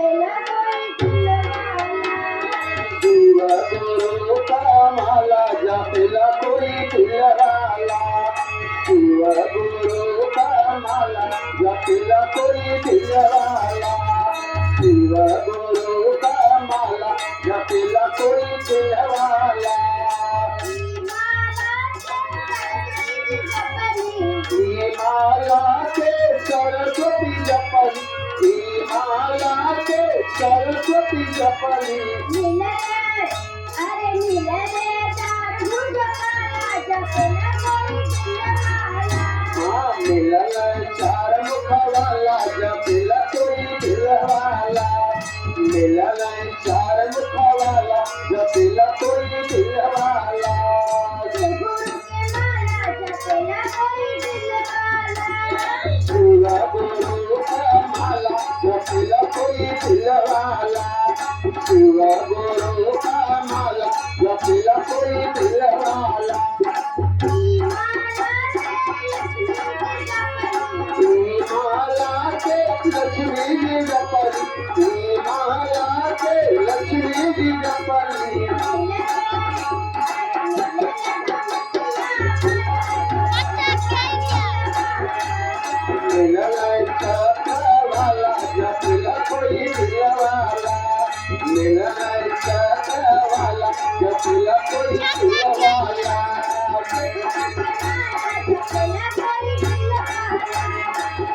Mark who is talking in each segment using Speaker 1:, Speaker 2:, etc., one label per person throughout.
Speaker 1: शिव गुरु का माला जपेला कोई दिलवाला, शिव गुरु का माला जपेला कोई दिलवाला, शिव गुरु का माला जपेला कोई दिलवाला। माला के सरस्वती जपली, माला के सरस्वती जपली,
Speaker 2: अरे मिले साधु जमाला जपला कोई दिलवाला।
Speaker 1: हाँ मिलन चार मुखवाला जपला कोई दिलवाला, मिलन चार मुखवाला जपला कोई दिलवाला। शिव गुरु का माला जपला कोई दिलवाला, शिव गुरु का माला जपला कोई दिलवाला। माला के लक्ष्मी जी जपली, माला के लक्ष्मी जी जपली, मिलन वाला जपला कोई दिलवाला, मिलन वाला जपला कोई दिलवाला।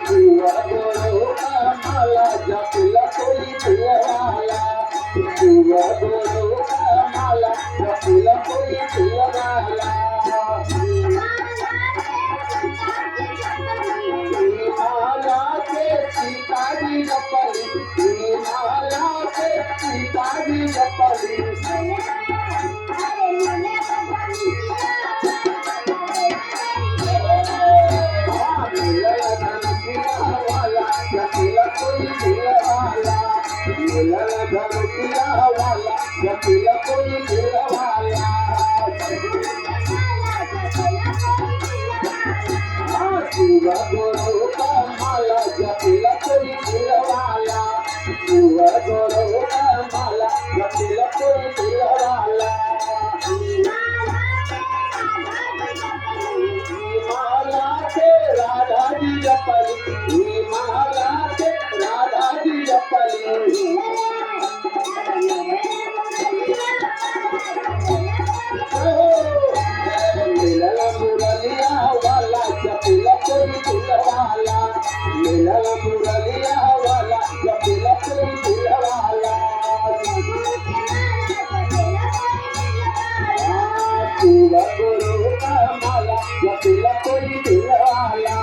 Speaker 1: शिव गुरु का माला जपला कोई दिलवाला, शिव गुरु का माला जपला कोई दिलवाला। माला के सीताजी जपली, माला के सीताजी जपली, जपला कोई दिलवाला, मिलन धमकिया वाला जपला कोई दिलवाला। शिव गुरु का माला जपला कोई दिलवाला, शिव गुरु का माला जपला कोई दिलवाला। माला के राधा जी जपली, माला के राधा जी जपली, मिलन मुरलिया वाला जपला कोई दिलवाला, मिलन मुरलिया वाला जपला कोई दिलवाला। शिव गुरु का माला जपला कोई दिलवाला,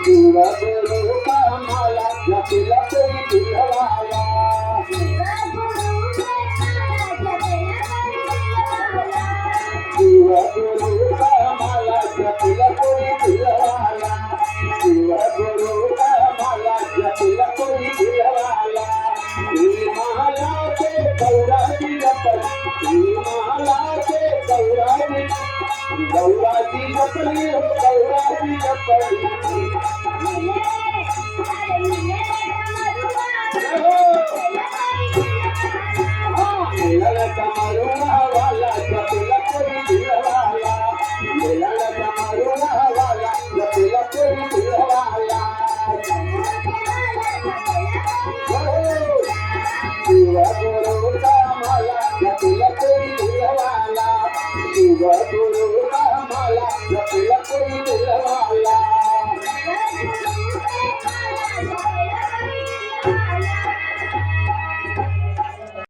Speaker 1: शिव गुरु का माला जपला कोई दिलवाला। शिव गुरु का माला जपला कोई दिलवाला, शिव गुरु का माला जपला कोई दिलवाला। माला के गौरा जी जपली, माला के गौरा जी, गौरा जी जपली, गौरा जी जपली, मिलन कमरुआ वाला जपला कोई दिलवाला, मिलन कमरुआ वाला जपला कोई दिलवाला। शिव गुरु का माला जपला कोई दिलवाला, शिव गुरु का माला जपला कोई दिलवाला।